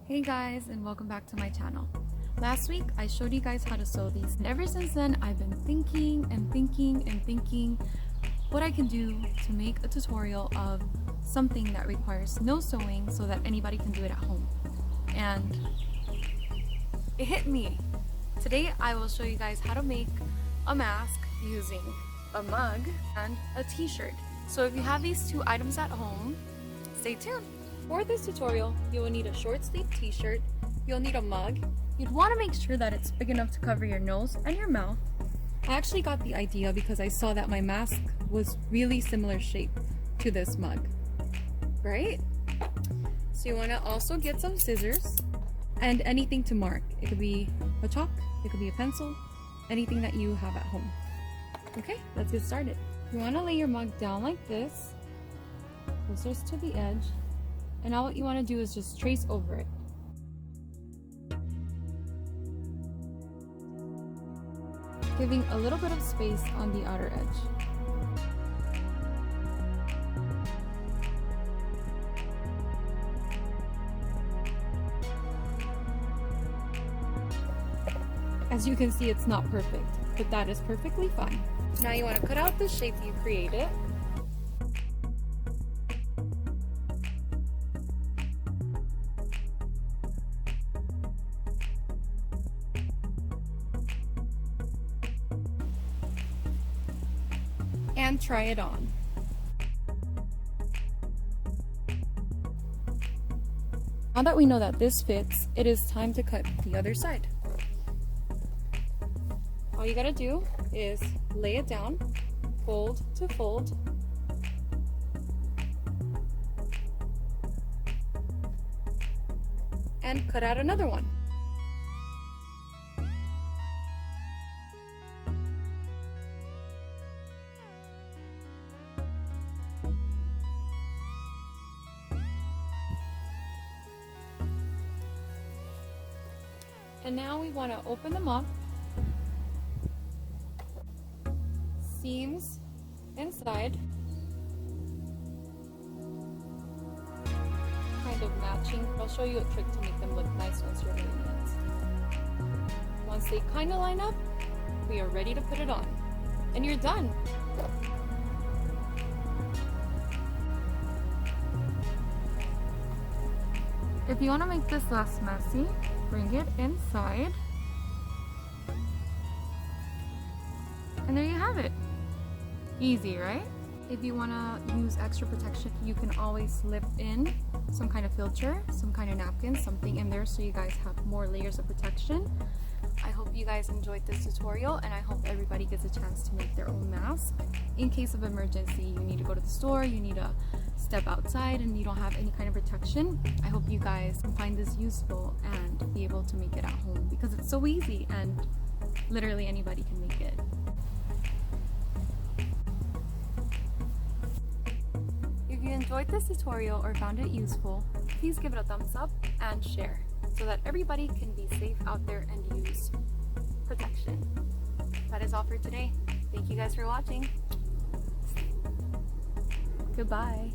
Hey guys, and welcome back to my channel. Last week I showed you guys how to sew these, and ever since then I've been thinking what I can do to make a tutorial of something that requires no sewing so that anybody can do it at home. And it hit me. Today I will show you guys how to make a mask using a mug and a t-shirt. So if you have these two items at home, stay tuned. For this tutorial, you will need a short sleeve t-shirt, you'll need a mug, you'd want to make sure that it's big enough to cover your nose and your mouth. I actually got the idea because I saw that my mask was really similar shape to this mug, right? So you want to also get some scissors and anything to mark. It could be a chalk, it could be a pencil, anything that you have at home. Okay, let's get started. You want to lay your mug down like this, closest to the edge. And now what you want to do is just trace over it. Giving a little bit of space on the outer edge. As you can see, it's not perfect, but that is perfectly fine. Now you want to cut out the shape you created. And try it on. Now that we know that this fits, it is time to cut the other side. All you gotta do is lay it down, fold to fold, and cut out another one. And now we want to open them up, seams inside, kind of matching. I'll show you a trick to make them look nice once you're doing it. Once they kind of line up, we are ready to put it on. And you're done! If you want to make this less messy, bring it inside. And there you have it. Easy, right? If you want to use extra protection, you can always slip in some kind of filter, some kind of napkin, something in there so you guys have more layers of protection. I hope you guys enjoyed this tutorial, and I hope everybody gets a chance to make their own mask. In case of emergency, you need to go to the store, you need to step outside and you don't have any kind of protection. I hope you guys can find this useful and be able to make it at home because it's so easy and literally anybody can make it. If you enjoyed this tutorial or found it useful, please give it a thumbs up and share so that everybody can be safe out there and use protection. That is all for today. Thank you guys for watching. Goodbye.